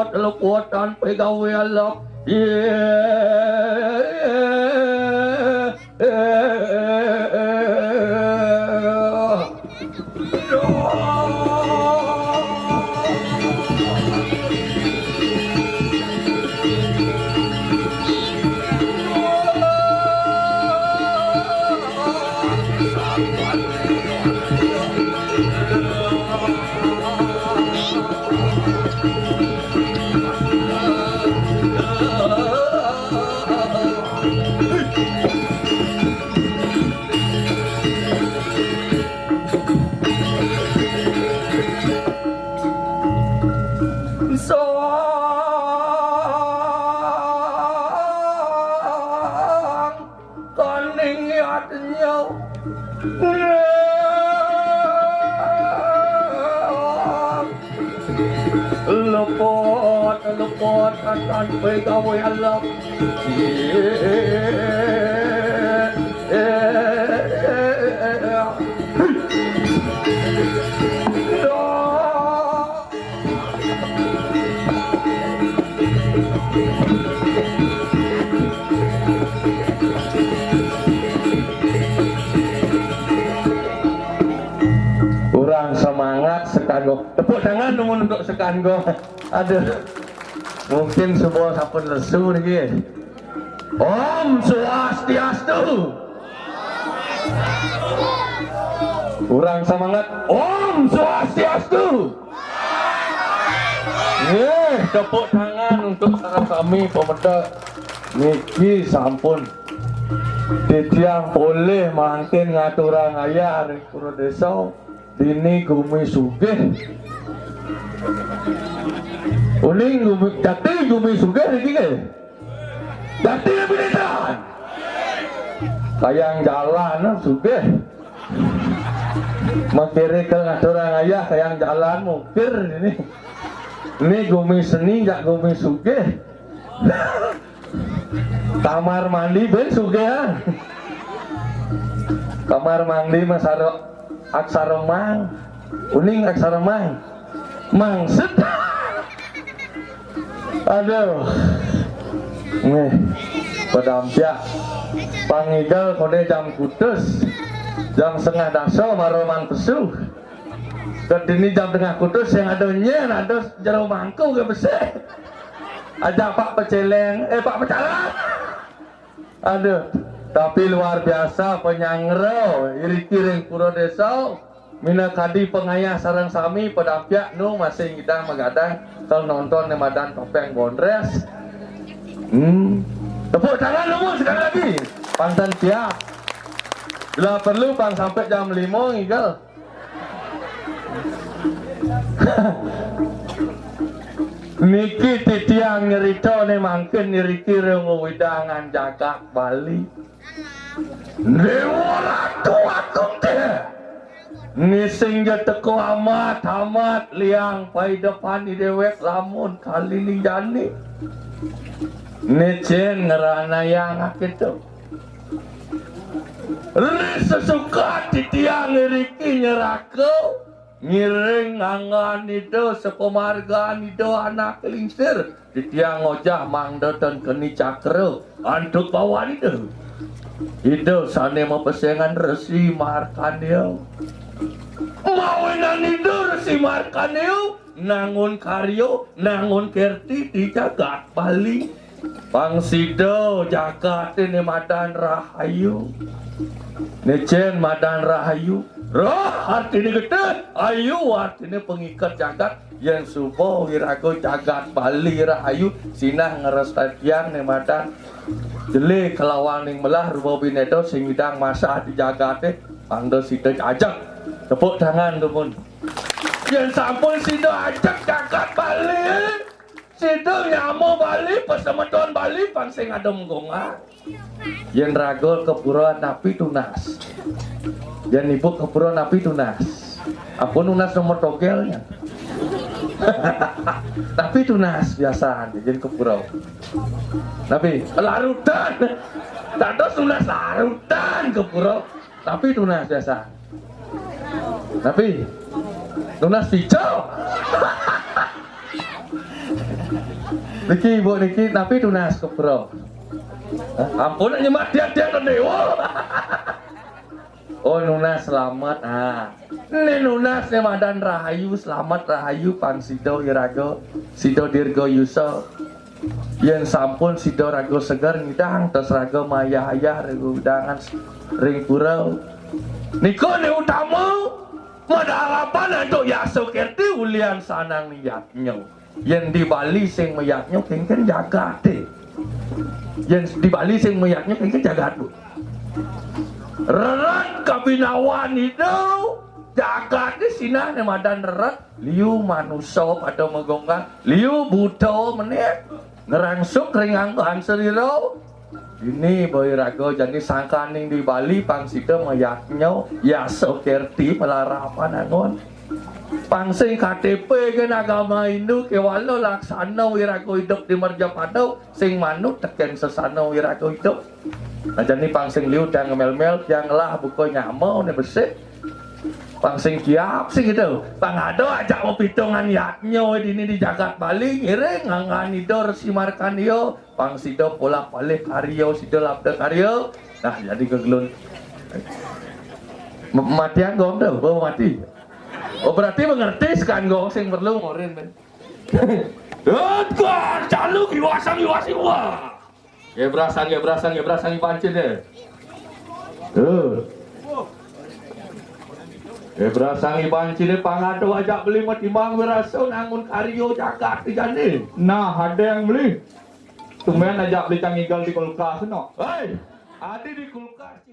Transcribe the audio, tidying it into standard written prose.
luput tanpa gawe alap luput tanpa gawe alap kurang semangat sekango. Tepuk tangan dong untuk sekango. Aduh, mungkin sebuah sampun lesu nih. Om Swastiastu. Kurang semangat. Om Swastiastu. Tepuk tangan untuk sarang kami pemerintah niki sampun titiang boleh mangkin ngaturang ayah dari Pura Desa dini gumi sugih uning gumi jati gumi sugih niki ke jati pilihan kayang jalan sugih makiri ke ngaturang ayah kayang jalan mukir ini gumi seni gak gumi sugih kamar mandi ben sugih kamar mandi masaro aksara mang uning aksara mang mangset aduh nih pedampiak pangigal kode jam kudus jam setengah daso maromang pesuh kedini jam tengah kudus yang ada nyen ada jero mangku ke besek aja pak peceleng pak pecalang aduh tapi luar biasa penyangro iri-kiring Pura Desa mina kadi pengayah sarang sami pedampiak nu masih kita megadang kalau nonton nemadan topeng bondres tepuk tangan lu sekali lagi pantan siap bila perlu bang sampai jam 5 ngigal niki titiang nyerita ne mangken nyeri-kiri ngewidangan jagak Bali dewa ratu atung teh nising je teko amat liang pai depan di dewek lamun kali ni jani necen ngerana yang akitu sesuka titiang nyeriki nyerako ngiring angan itu sepemargaan itu anak kelingsir di tiang ngojah mangda dan keni cakra antuk bawan itu sane mau pesengan resi markanil mawenan itu resi markanil nangun karyo nangun kerti di jagat Bali pangsido jagat ini madan rahayu necen madan rahayu Roh artinya gede, ayu artinya pengikat jagat yang subuh wirago jagat Bali rahayu sinah ngerestatian nematan jeli kelawan ning melah rupa binedo sing widang masa di jagate pangdo sido ajak tepuk tangan temun yang sampun sido ajak jagat Bali sido nyamo Bali pesemedon Bali pangsing adem gonga yang ragol kepuruan napi tunas yang ibu kepuruan napi tunas apa tunas nomor togelnya tapi tunas biasa jadi kepurau tapi larutan tak tunas larutan kepurau tapi tunas biasa tapi tunas hijau Niki ibu Niki tapi tunas kepurau ampun nyemat dia dewa oh Nunas selamat ini Nunas Nemadan Rahayu selamat Rahayu Pang Sido Irago Sido Dirgo Yuso yang sampun Sido Rago Segar ngidang terus Rago Maya Ayah Rago udangan ring purau Niko ne utama pada harapan untuk Yaso Kerti ulian sanang niatnya yang di Bali sing meyaknya kengken jaga deh yang di Bali sing meyaknya kengken jaga bu Rerat kabinawan itu jagat di sini nemadan rerat liu manusia pada megongkan liu buto menit ngerangsuk ringang hanseriro ini boy rago jadi sangkaning di Bali pangsida mayaknya ya sokerti melarapan angon pangsing KTP kan agama Hindu kewalo laksana wirago hidup di Merjapadau sing manut teken sesana wirago hidup nah jadi pangsing liu dan ngemel-mel yang lah buku nyamau nih bersih pangsing kiap sih gitu pangado ajak mau pitungan yaknya ini di jagat Bali ngiring ngangan idor simarkan yo pangsido pola balik karyo sido labda karyo nah jadi kegelun mati anggong tuh bawa mati oh berarti mengerti sekan gong sing perlu ngorin ben caluk iwasang iwasiwa gebrasan pancin deh. Gebrasan pancin deh pangado ajak beli matimbang beraso nangun karyo jagat di jani. Nah ada yang beli. Tumben ajak beli cangigal di kulkas no. Hei, ada di kulkas.